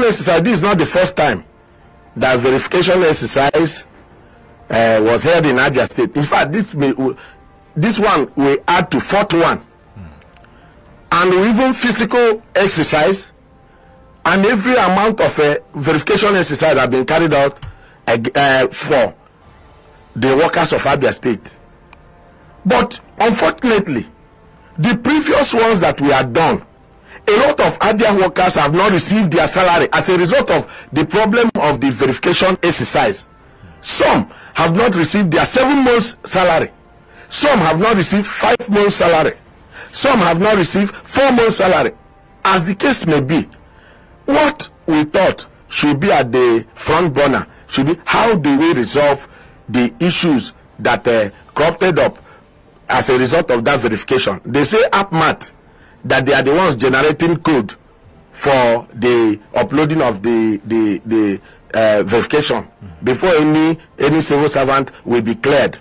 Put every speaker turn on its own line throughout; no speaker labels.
exercise, this is not the first time that verification exercise was held in Abia State. In fact, this one we add to fourth one. And even physical exercise and every amount of verification exercise have been carried out for the workers of Abia State. But unfortunately, the previous ones that we had done, a lot of Abia workers have not received their salary as a result of the problem of the verification exercise. Some have not received their 7 months salary. Some have not received 5 months salary. Some have not received 4 months salary. As the case may be, what we thought should be at the front burner should be how do we resolve the issues that cropped up as a result of that verification. They say AppMat that they are the ones generating code for the uploading of the verification before any civil servant will be cleared.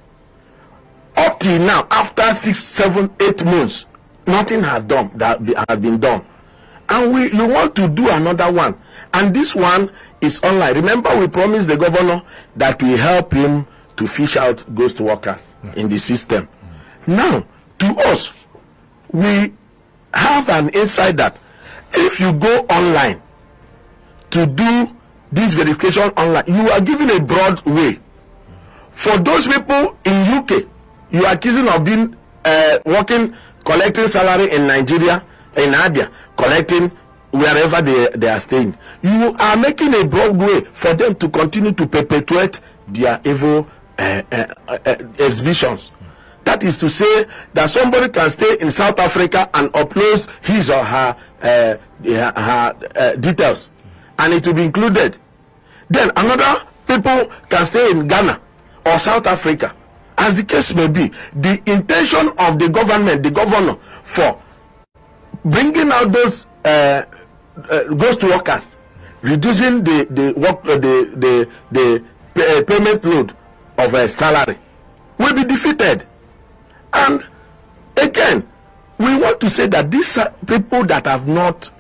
Up till now, after 6, 7, 8 months, nothing has been done. And you want to do another one, and this one is online. Remember, we promised the governor that we help him to fish out ghost workers in the system. Now, to us, we have an insight that if you go online to do this verification online, you are given a broad way. For those people in UK, you are accusing of being working, collecting salary in Nigeria, in Abia, collecting wherever they are staying. You are making a broad way for them to continue to perpetuate their evil exhibitions. That is to say that somebody can stay in South Africa and upload his or her details, and it will be included. Then another people can stay in Ghana or South Africa, as the case may be. The intention of the government, the governor, for bringing out those ghost workers, reducing the payment load of a salary, will be defeated. And again, we want to say that these people that have not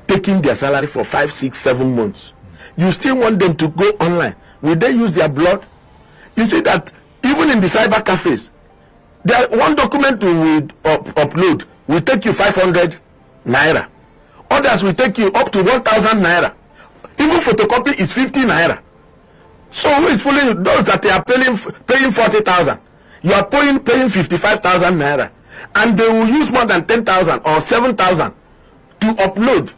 taken their salary for 5, 6, 7 months, you still want them to go online. Will they use their blood? You see that even in the cyber cafes, one document we will upload will take you 500 naira. Others will take you up to 1,000 naira. Even photocopy is 50 naira. So who is fooling those that they are paying 40,000? You are paying 55,000 naira, and they will use more than 10,000 or 7,000 to upload.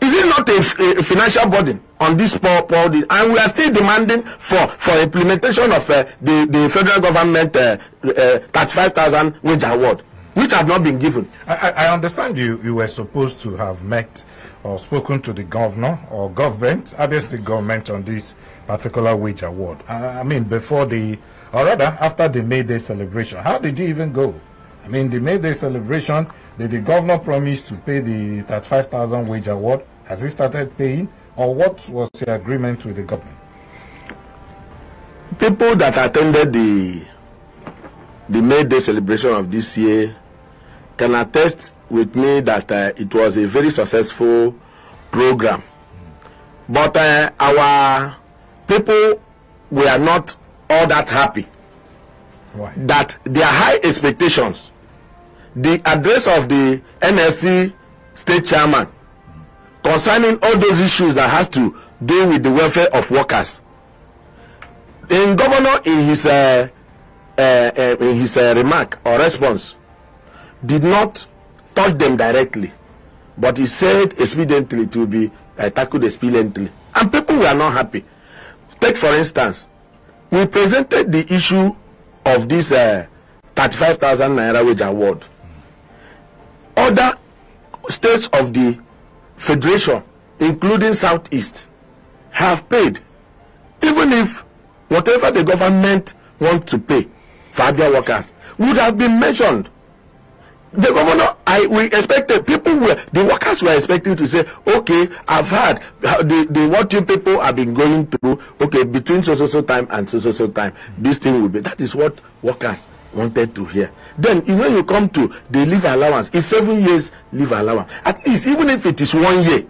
Is it not a financial burden on this poor? And we are still demanding for implementation of the federal government 35,000 wage award, which have not been given.
I understand you were supposed to have met or spoken to the governor or government, Abia State government, on this particular wage award. I mean, before or rather after the May Day celebration. How did you even go? I mean, the May Day celebration, did the governor promise to pay the 35,000 wage award? Has he started paying? Or what was the agreement with the government?
People that attended the May Day celebration of this year can attest with me that it was a very successful program. But our people were not all that happy. Why? That their high expectations, the address of the NLC state chairman concerning all those issues that has to do with the welfare of workers, the governor in his remark or response did not touch them directly, but he said expediently to be tackled expediently, and people were not happy. Take for instance, we presented the issue of this 35,000 naira wage award. Other states of the federation, including Southeast, have paid, even if whatever the government wants to pay for Abia workers would have been mentioned. The governor, we expected, the workers were expecting to say, okay, I've heard what you people have been going through, okay, between so time and so time, this thing will be. That is what workers wanted to hear. Then when you come to the leave allowance, it's 7 years leave allowance. At least, even if it is 1 year,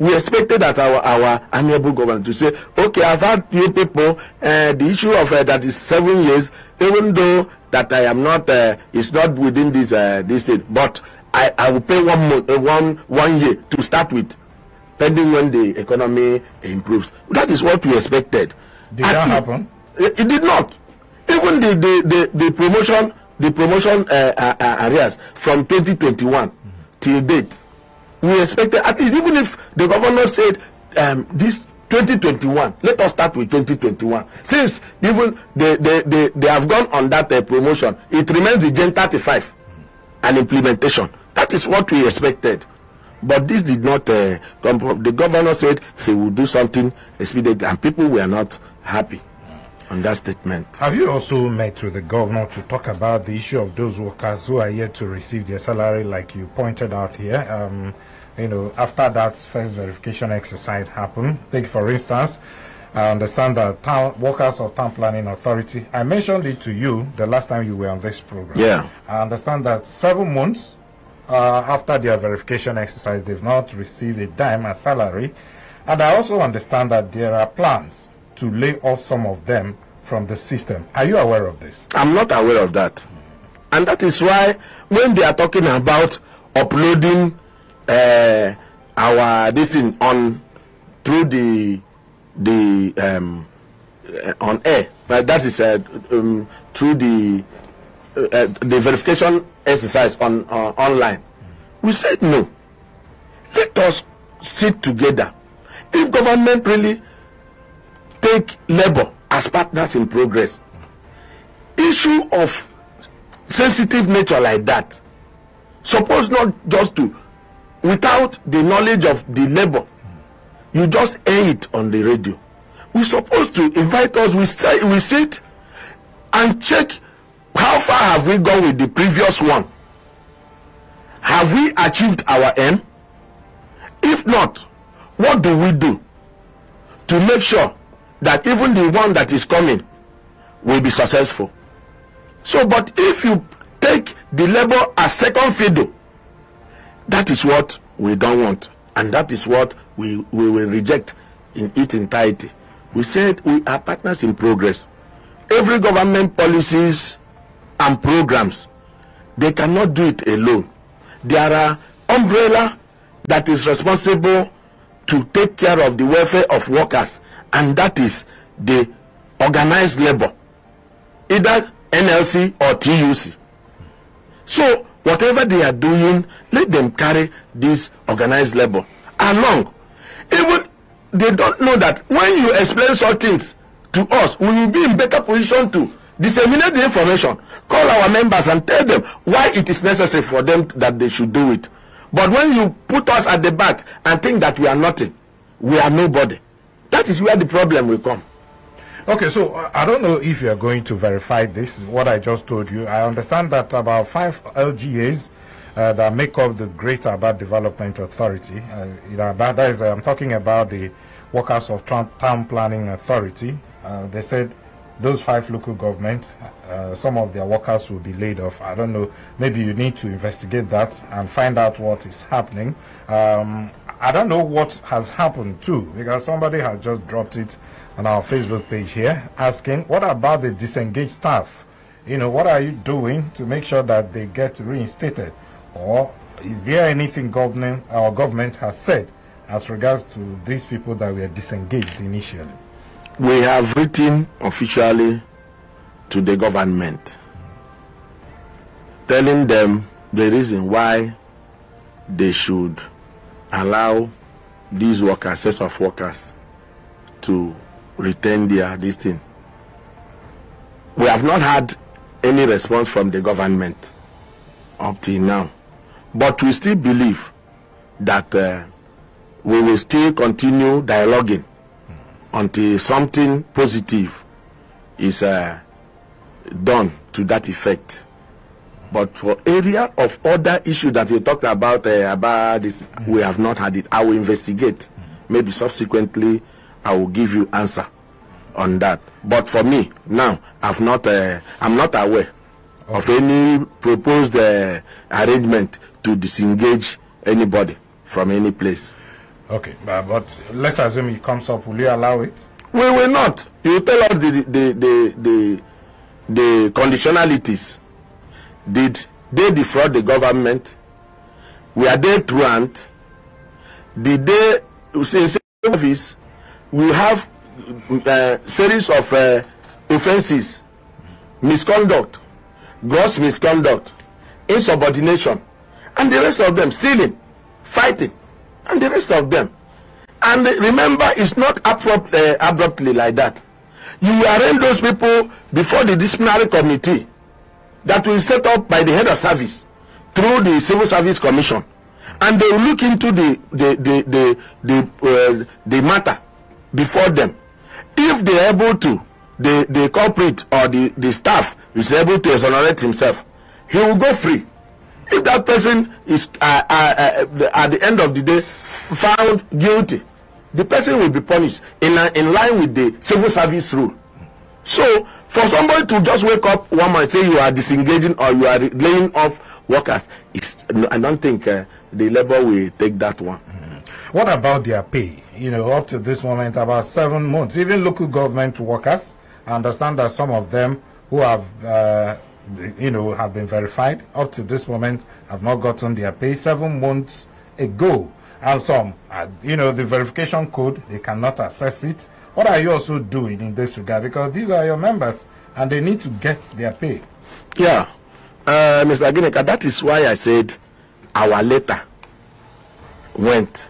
we expected that our amiable government to say, okay, I've had you people, the issue of that is 7 years, even though that I am not, it's not within this state, but I will pay 1 year to start with, pending when the economy improves. That is what we expected.
Did that happen?
It did not. Even the promotion areas from 2021 till date, we expected, at least even if the governor said this 2021, let us start with 2021. Since even they have gone on that promotion, it remains the Gen 35 and implementation. That is what we expected. But this did not come. The governor said he will do something expedient, and people were not happy on that statement.
Have you also met with the governor to talk about the issue of those workers who are yet to receive their salary, like you pointed out here? You know, after that first verification exercise happened, take for instance, I understand that workers of Town Planning Authority, I mentioned it to you the last time you were on this program.
Yeah.
I understand that 7 months after their verification exercise, they've not received a dime as salary. And I also understand that there are plans to lay off some of them from the system. Are you aware of this? I'm
not aware of that. And that is why when they are talking about uploading our this thing on through the on air, but that is through the verification exercise on online, we said no. Let us sit together. If government really take labor as partners in progress, issue of sensitive nature like that, suppose not just to, without the knowledge of the labor, you just air it on the radio. We supposed to invite us, we sit and check how far have we gone with the previous one. Have we achieved our aim? If not, what do we do to make sure that even the one that is coming will be successful? So, but if you take the labor as second fiddle, that is what we don't want, and that is what we will reject in its entirety. We said we are partners in progress. Every government policies and programs, they cannot do it alone. There are umbrella that is responsible to take care of the welfare of workers, and that is the organized labor, either NLC or TUC. So whatever they are doing, let them carry this organized labor along. Even they don't know that when you explain such things to us, we will be in better position to disseminate the information, call our members and tell them why it is necessary for them that they should do it. But when you put us at the back and think that we are nothing, we are nobody, that is where the problem will come.
Okay, so I don't know if you are going to verify this, what I just told you. I understand that about 5 LGAs that make up the Greater Abia Development Authority, you know, that is, I'm talking about the workers of Town Planning Authority. They said those 5 local governments, some of their workers will be laid off. I don't know, maybe you need to investigate that and find out what is happening. I don't know what has happened too, because somebody has just dropped it on our Facebook page here, asking, what about the disengaged staff? You know, what are you doing to make sure that they get reinstated? Or is there anything our government has said as regards to these people that were disengaged initially?
We have written officially to the government, telling them the reason why they should allow these workers, sets of workers, to retain their this thing. We have not had any response from the government up till now, but we still believe that we will still continue dialoguing until something positive is done to that effect. But for area of other issues that you talked about this, we have not had it. I will investigate. Maybe subsequently I will give you answer on that. But for me now, I'm not aware of any proposed arrangement to disengage anybody from any place.
Okay, but let's assume it comes up. Will you allow it?
We will not. You tell us the conditionalities. Did they defraud the government? Were they truant? Did they say service? We have series of offenses, misconduct, gross misconduct, insubordination, and the rest of them, stealing, fighting, and the rest of them. And remember, it's not abruptly like that. You will arraign those people before the disciplinary committee that will set up by the head of service through the Civil Service Commission, and they will look into the matter before them. If they are able to, the culprit or the staff is able to exonerate himself, he will go free. If that person is at the end of the day found guilty, the person will be punished in line with the civil service rule. So for somebody to just wake up one morning and say you are disengaging or you are laying off workers, I don't think the labor will take that one.
What about their pay? You know, up to this moment, about 7 months. Even local government workers, I understand that some of them who have, have been verified up to this moment have not gotten their pay 7 months ago. And some, the verification code, they cannot access it. What are you also doing in this regard? Because these are your members and they need to get their pay.
Yeah. Mr. Agineka, that is why I said our letter went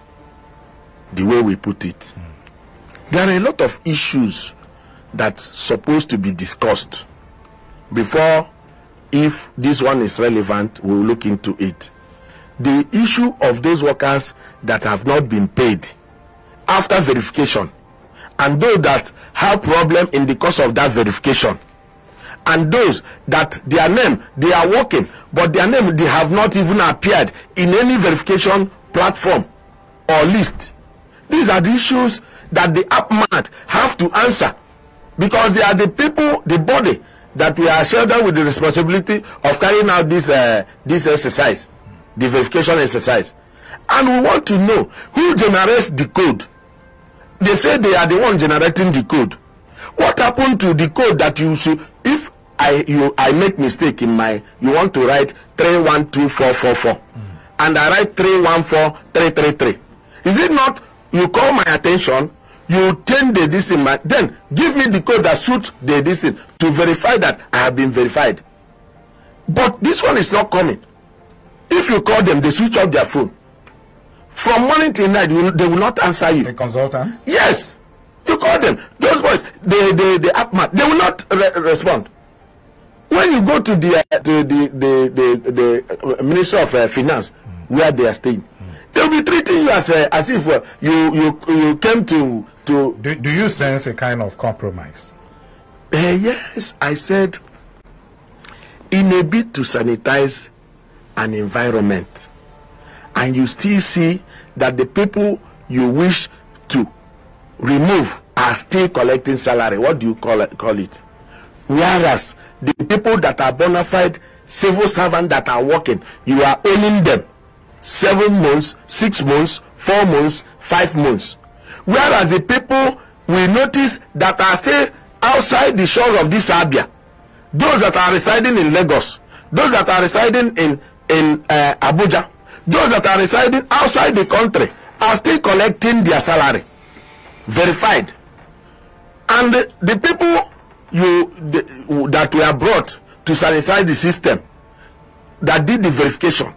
the way we put it. There are a lot of issues that's supposed to be discussed before, if this one is relevant, we'll look into it. The issue of those workers that have not been paid after verification, and those that have problem in the course of that verification, and those that their name, they are working, but their name, they have not even appeared in any verification platform or list. These are the issues that the APMAT have to answer, because they are the people, the body that we are shielded with the responsibility of carrying out this exercise, the verification exercise. And we want to know who generates the code. They say they are the one generating the code. What happened to the code that you should, if I make mistake in my, you want to write 312444 and I write 314333. Is it not, you call my attention, you change the this in my, then give me the code that suits the this in to verify that I have been verified. But this one is not coming. If you call them, they switch off their phone. From morning till night, they will not answer you.
The consultants?
Yes. You call them. Those boys, the APMAT, they will not respond. When you go to the Ministry of Finance, where they are staying, they will be treating you as if you came to.
Do you sense a kind of compromise?
Yes, I said, in a bid to sanitize an environment, and you still see that the people you wish to remove are still collecting salary. What do you call it? Whereas the people that are bona fide civil servants that are working, you are owning them 7 months, 6 months, 4 months, 5 months. Whereas the people we notice that are still outside the shores of this Abia, those that are residing in Lagos, those that are residing in Abuja, those that are residing outside the country are still collecting their salary, verified. And the people that were brought to sanitize the system, that did the verification,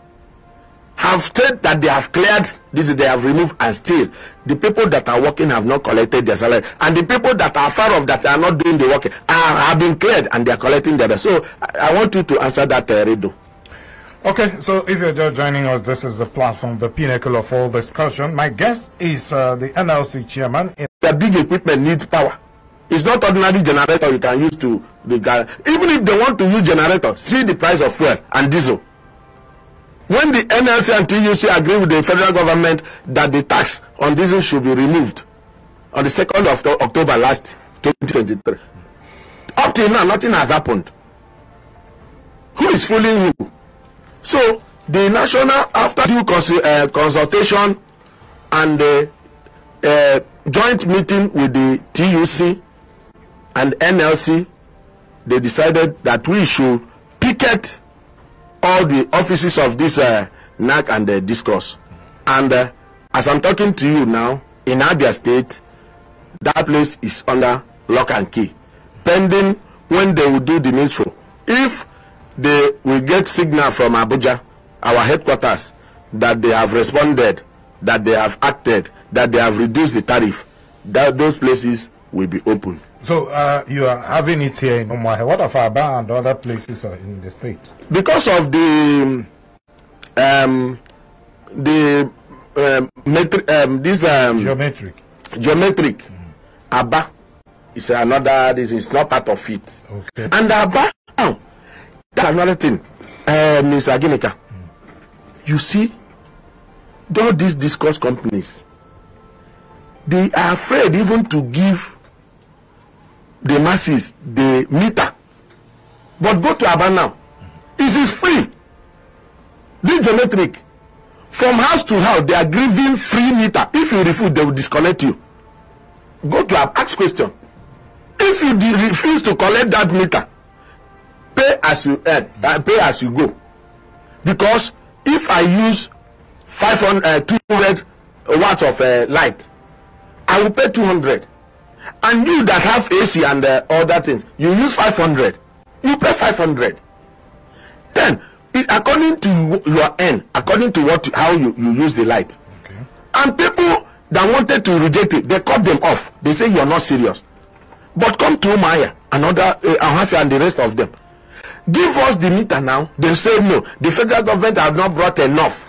have said that they have cleared this, they have removed, and still the people that are working have not collected their salary, and the people that are far off that are not doing the work have been cleared and they are collecting their. So I want you to answer that, Redo.
Okay, so if you're just joining us, this is the platform, the pinnacle of all discussion. My guest is the NLC chairman.
The big equipment needs power. It's not ordinary generator you can use to the guy. Even if they want to use generator, see the price of fuel and diesel. When the NLC and TUC agree with the federal government that the tax on diesel should be removed on the 2nd of October last 2023, up till now nothing has happened. Who is fooling who? So the national, after due consultation and joint meeting with the TUC and NLC, they decided that we should picket all the offices of this NAC and the discourse. And as I'm talking to you now, in Abia State, that place is under lock and key, pending when they will do the needful. If they will get signal from Abuja, our headquarters, that they have responded, that they have acted, that they have reduced the tariff, that those places will be open.
So you are having it here in Umuahia. What of Aba and other places in the state? Because
of the geometric, Aba is another. This is not part of it.
Okay.
And Aba, now, that's another thing, Mr. Aginika. You see, all these discourse companies, they are afraid even to give the masses the meter. But go to Aba now. It is free. The geometric. From house to house, they are giving free meter. If you refuse, they will disconnect you. Go to Aba, ask question. If you refuse to collect that meter, pay as you earn, pay as you go. Because if I use 200 watts of light, I will pay 200. And you that have AC and other things, you use 500. You pay 500. Then, according to your end, according to how you use the light.
Okay.
And people that wanted to reject it, they cut them off. They say you are not serious. But come to Umuahia, another Ahafia and the rest of them. Give us the meter now. They say no. The federal government have not brought enough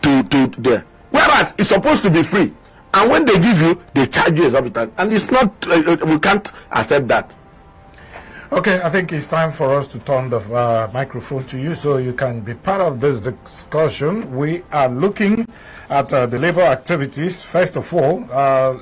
to there. Whereas it's supposed to be free. And when they give you, they charge you exorbitant. And it's not, we can't accept that.
Okay, I think it's time for us to turn the microphone to you so you can be part of this discussion. We are looking at the labor activities. First of all,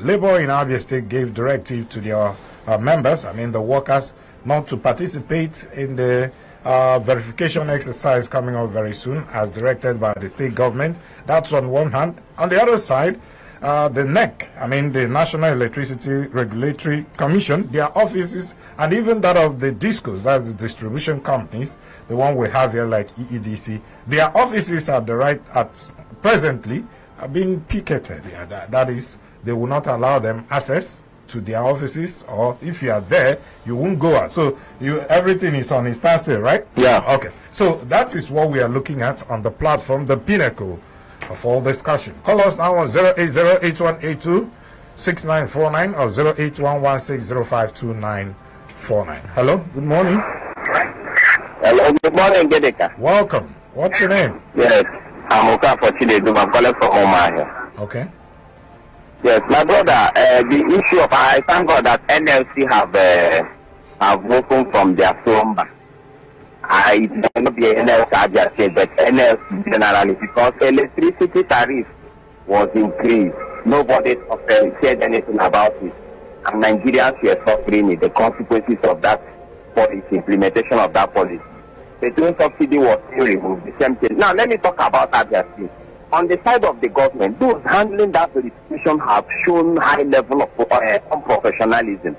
labor in Abia State gave directive to their members, the workers, not to participate in the verification exercise coming up very soon as directed by the state government. That's on one hand. On the other side, the NEC, the National Electricity Regulatory Commission, their offices, and even that of the DISCOs, that's the distribution companies, the one we have here like EEDC, their offices at presently are being picketed. That is, they will not allow them access to their offices, or if you are there, you won't go out. So everything is on a standstill, right?
Yeah.
Okay. So that is what we are looking at on the platform, the pinnacle of all discussion. Call us now on 080-8182-6949 or 08116052949. Hello, good morning.
Hello, good morning, Gedeka.
Welcome. What's your name?
Yes, I'm Oka for Chinedu. I'm calling from Umuahia.
Okay.
Yes, my brother, the issue of, I thank God that NLC have woken from their slumber. It may not be NLC Abia State, but NLC generally, because electricity tariff was increased. Nobody said anything about it. And Nigerians were suffering the consequences of that policy, implementation of that policy. The twin subsidy was still removed, the same thing. Now, let me talk about Abia State. On the side of the government, those handling that verification have shown high level of unprofessionalism.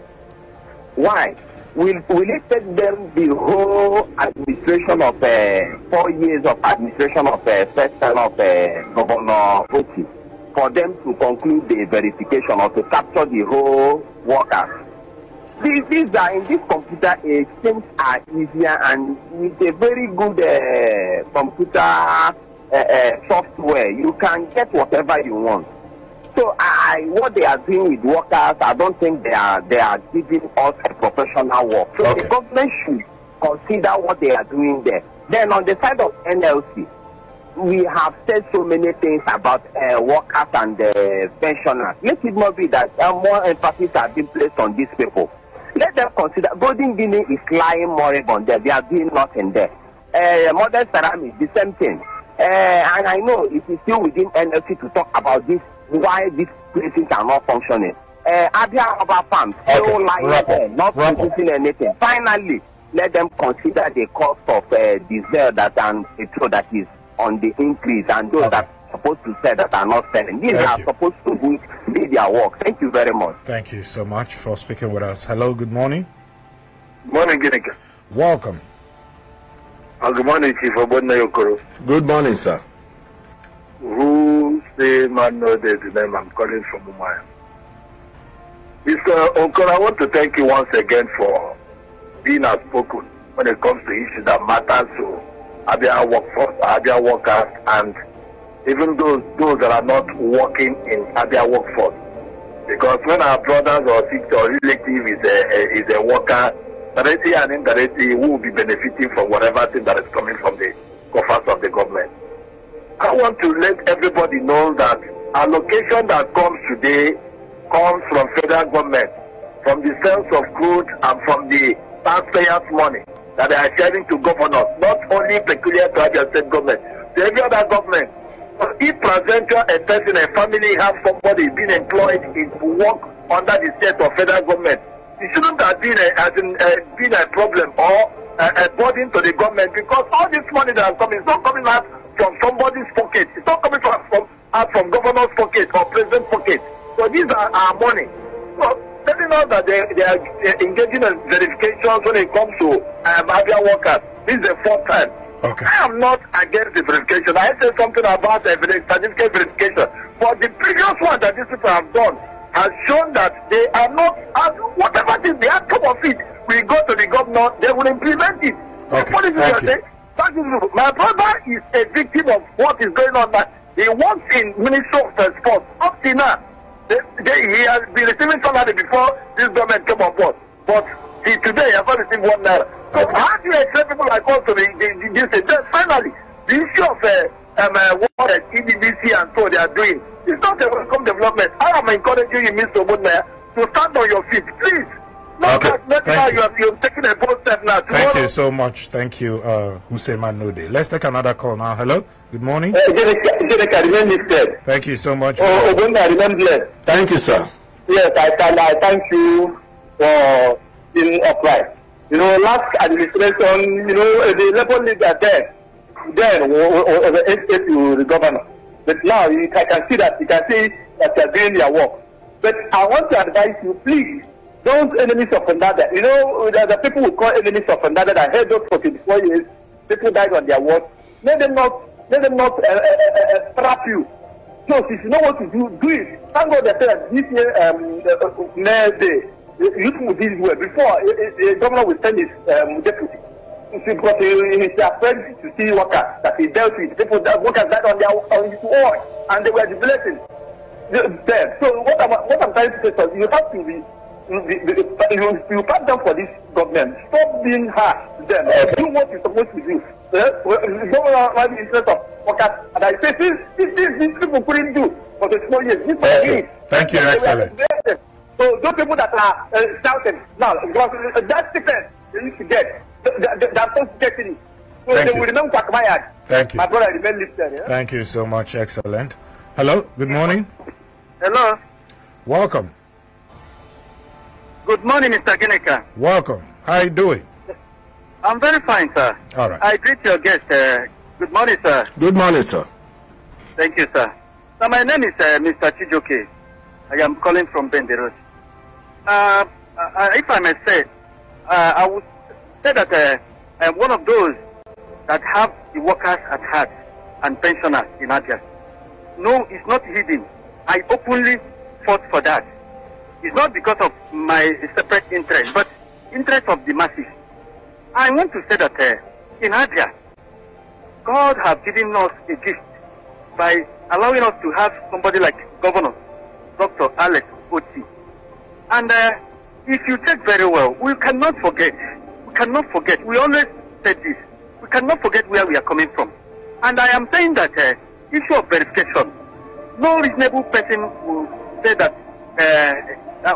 Why? Will it take them the whole administration of 4 years of administration of first term of Governor Oti for them to conclude the verification or to capture the whole workers? These are, in this computer age, things are easier, and with a very good computer software, you can get whatever you want. So what they are doing with workers, I don't think they are giving us a professional work. So
okay.
The government should consider what they are doing there. Then on the side of NLC, we have said so many things about workers and pensioners. Let it not be that more emphasis has been placed on these people. Let them consider. Golden Guinea is lying moribund there. They are doing nothing there. Modern ceramics, the same thing. And I know it is still within NLC to talk about this, why these places are not functioning. Abia Rubber Farms still lying there, not producing anything. Finally, let them consider the cost of diesel and petrol that is on the increase, and those that are supposed to sell that are not selling. These are supposed to be their work. Thank you very much.
Thank you so much for speaking with us. Hello, good morning.
Morning, Ginika.
Welcome.
Good morning, Chief Obodna Yokoro.
Good morning, sir.
Who say man know the name? I'm calling from Umaya. Mr. Okoro, I want to thank you once again for being outspoken when it comes to issues that matter to Abia workforce, Abia workers, and even those that are not working in Abia workforce. Because when our brothers or sister or relative is a worker, directly and indirectly, we will be benefiting from whatever thing that is coming from the coffers of the government. I want to let everybody know that allocation that comes today comes from federal government, from the sales of goods and from the taxpayers' money that they are sharing to governors, not only peculiar to Abia State government, to every other government. If peradventure a person, a family has somebody being employed in work under the state or federal government, it shouldn't have been a problem or a burden to the government, because all this money that is coming is not coming out from somebody's pocket. It's not coming from governor's pocket or president's pocket. So these are our money. So letting us that they are engaging in verifications when it comes to Abia workers. This is the fourth time.
Okay.
I am not against the verification. I said something about the certificate verification. But the previous one that these people have done has shown that they are not, whatever it is, the outcome of it, we go to the governor, they will implement it.
Okay.
My brother is a victim of what is going on. That he works in Ministry of Sports. Up to now, he has been receiving salary before this government came on board. But today, he has not received 1 naira. So how do you expect people like us to this? Then finally, the issue of what EDBC and so they are doing, it's not a welcome development. I am encouraging you, Mr. Obodna, to stand on your feet, please. Not now you're taking a bold step now.
Thank you so much. Thank you, Hussein Manode. Let's take another call now. Hello, good morning. Thank you so much.
Thank you, sir.
Yes, I thank you for being upright. You know, last administration, the level leader then was the governor. But now you can see that they're doing their work. But I want to advise you, please, those enemies of another. The people who call enemies of another that held us for 24 years, people died on their work. Let them not trap you. So if you know what to do, do it. Thank God that this year, next day, you will do this well. Before, the governor will send his deputy. Because he's afraid to see workers that he dealt with. People that workers died on his own, and they were jubilating them. So what I'm trying to say is, you have to be. You can't down for this government. Stop being harsh to them. Do what you're supposed to do. Governor has the interest of workers, and I say these people couldn't do for the small years.
Thank you, excellent.
So those people that are shouting now, that's different. They need to get. They're not getting it. So
Thank
they
you.
will remember Kwakmayad.
Thank you.
My brother remain lifted. Yeah?
Thank you so much, excellent. Hello, good morning.
Hello.
Welcome.
Good morning, Mr. Ginika.
Welcome. How are you doing?
I'm very fine, sir.
All right.
I greet your guest. Good morning, sir.
Good morning, sir.
Thank you, sir. Now, my name is Mr. Chijoke. I am calling from Benderos. If I may say, I would say that I'm one of those that have the workers at heart and pensioners in Abia. No, it's not hidden. I openly fought for that. It's not because of my separate interest, but interest of the masses. I want to say that in Abia, God has given us a gift by allowing us to have somebody like Governor Dr. Alex Oti. And if you check very well, we cannot forget. We cannot forget. We always said this. We cannot forget where we are coming from. And I am saying that issue of verification, no reasonable person will say that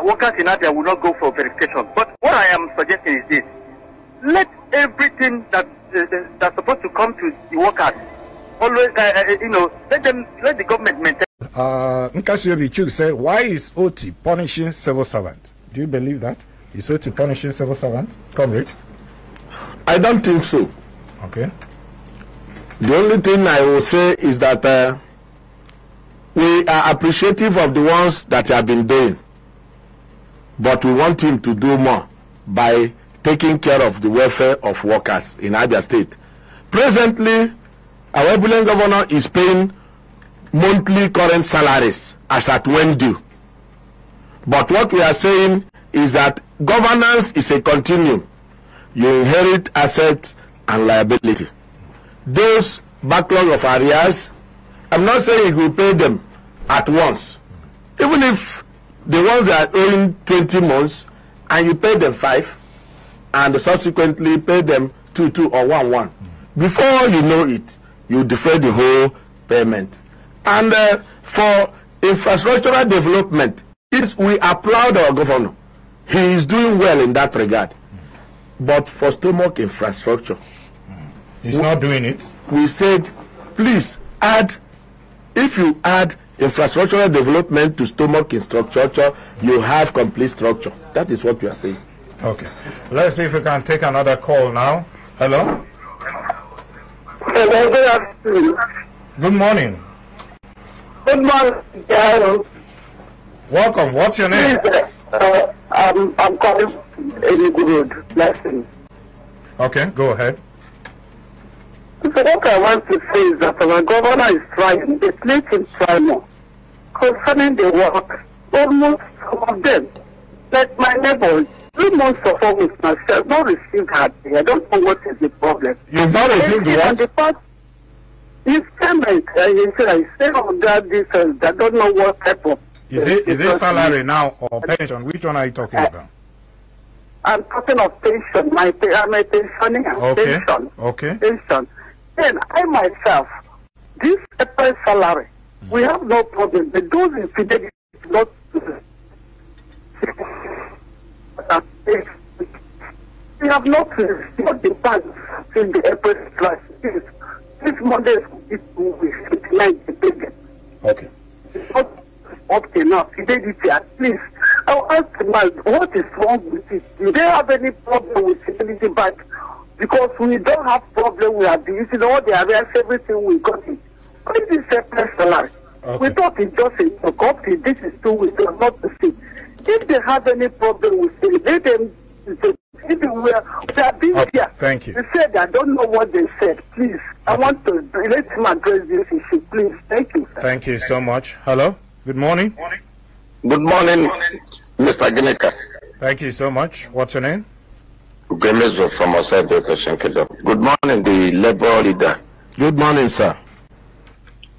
workers in Abia will not go for verification. But what I am suggesting is this. Let everything that's supposed to come to the workers, always, let the government maintain.
Nkasi Chuk said, why is OT punishing civil servants? Do you believe that? Is OT punishing civil servants? Comrade?
I don't think so.
Okay.
The only thing I will say is that we are appreciative of the ones that he have been doing, but we want him to do more by taking care of the welfare of workers in Abia State. Presently, our Ebulen governor is paying monthly current salaries as at when due. But what we are saying is that governance is a continuum. You inherit assets and liability. Those backlog of arrears, I'm not saying you will pay them at once. Even if the ones that are owing 20 months and you pay them 5 and subsequently pay them 2 or 1. Before you know it, you defer the whole payment. And for infrastructural development, we applaud our governor. He is doing well in that regard. But for stomach infrastructure,
he's not doing it.
We said, please add, if you add infrastructural development to stomach infrastructure, you have complete structure. That is what we are saying.
Okay. Let's see if we can take another call now. Hello?
Hello, good afternoon.
Good morning.
Good morning, Carol.
Welcome. What's your name?
I'm calling Enugu Road. Blessing.
Okay, go ahead.
So what I want to say is that our governor is trying, but let him try more. Concerning the work, almost some of them, like my neighbors, 3 months of August myself, not received her pay. I don't know what is the problem.
You've not received what?
His payment, he said, I say on that this, I don't know what type of.
Is it salary now or pension? Which one are you talking about?
I'm talking of pension. I'm a pensioner.
Okay.
Pension.
Okay.
Pension. Then I myself, this April salary, we have no problem. But those infidelity not. We have not received the funds in the April class. This Monday is 59 the
Okay.
It's not up to now. Fidelity, at least. I'll ask the man, what is wrong with it? Do they have any problem with Fidelity Bank? Because we don't have problem. We are using all the areas, everything we got it. What is a salary?
Okay.
We thought it's just a copy. This is 2 weeks, not the same. If they have any problem with it, let them. If we are being here.
Thank you.
They said, I don't know what they said. Please, I want to let him address this issue. Please, thank you. Sir.
Thank you so much. Hello. Good morning.
Good morning, Mr. Ginika.
Thank you so much. What's your name?
Good morning, the Labour leader.
Good morning, sir.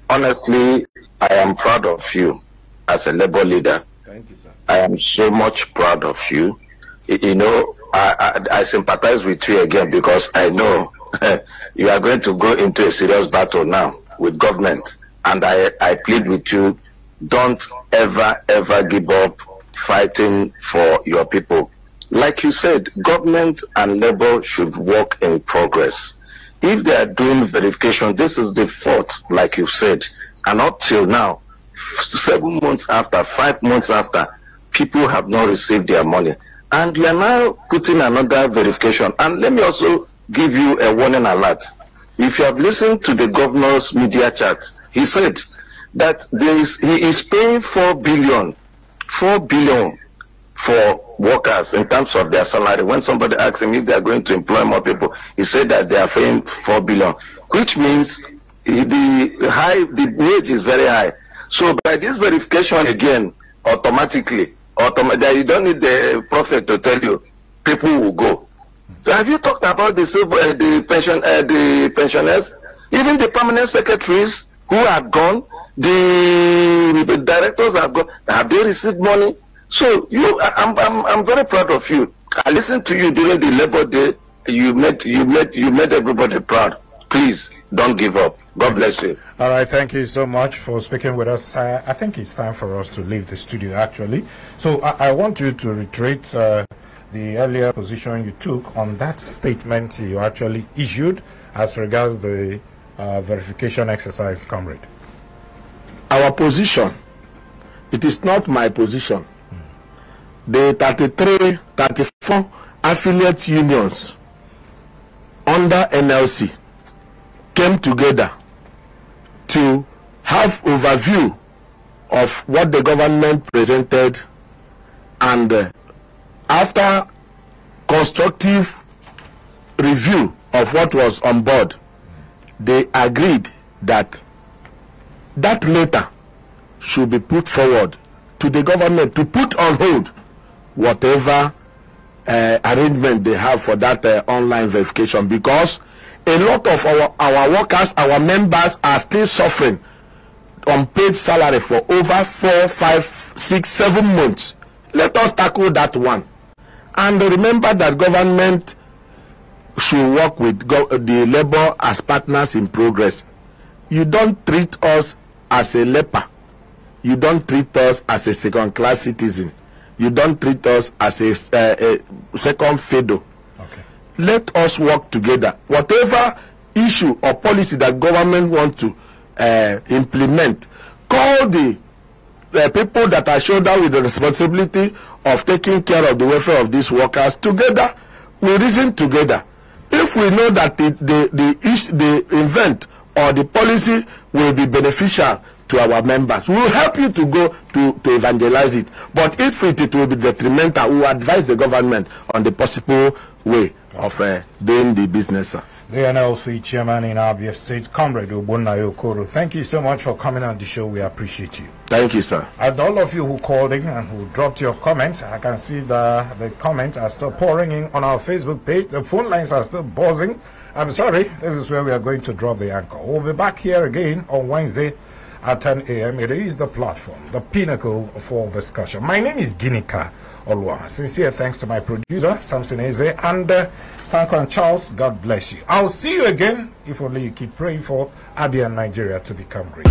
Honestly, I am proud of you as a Labour leader.
Thank you, sir.
I am so much proud of you. You know, I sympathize with you again because I know you are going to go into a serious battle now with government. And I plead with you, don't ever give up fighting for your people. Like you said, government and Labour should work in progress. If they are doing verification, this is the fourth, like you said, and up till now, 7 months after, 5 months after, people have not received their money. And you are now putting another verification. And let me also give you a warning alert. If you have listened to the governor's media chat, he said that he is paying 4 billion for workers in terms of their salary. When somebody asks him if they are going to employ more people, he said that they are paying 4 billion, which means the wage is very high. So by this verification again, automatically, you don't need the prophet to tell you, people will go. So have you talked about the pensioners, even the permanent secretaries who have gone, the directors have gone? Have they received money? So I'm very proud of you. I listened to you during the Labour Day. You made everybody proud. Please don't give up. God bless you.
All right, thank you so much for speaking with us. I think it's time for us to leave the studio, actually. So I want you to reiterate the earlier position you took on that statement you actually issued as regards the verification exercise, comrade.
Our position, it is not my position. The 34 affiliate unions under NLC came together to have overview of what the government presented, and after constructive review of what was on board, they agreed that that letter should be put forward to the government to put on hold whatever arrangement they have for that online verification, because a lot of our workers, our members are still suffering unpaid salary for over 4, 5, 6, 7 months. Let us tackle that one. And remember that government should work with the labor as partners in progress. You don't treat us as a leper. You don't treat us as a second-class citizen. You don't treat us as a second fiddle.
Okay.
Let us work together. Whatever issue or policy that government wants to implement, call the people that are shoulder with the responsibility of taking care of the welfare of these workers together. We reason together. If we know that the event or the policy will be beneficial to our members, we will help you to go to evangelize it. But if it will be detrimental, we will advise the government on the possible way of doing the business. Sir.
The NLC chairman in Abia State, Comrade Ogbonna Okoro, thank you so much for coming on the show. We appreciate you.
Thank you, sir.
And all of you who called in and who dropped your comments, I can see the comments are still pouring in on our Facebook page. The phone lines are still buzzing. I'm sorry, this is where we are going to drop the anchor. We'll be back here again on Wednesday at 10 a.m. It is the platform, the pinnacle for discussion. My name is Ginika Olwa. Sincere thanks to my producer, Samson Eze, and Stanko and Charles. God bless you. I'll see you again if only you keep praying for Abia and Nigeria to become great.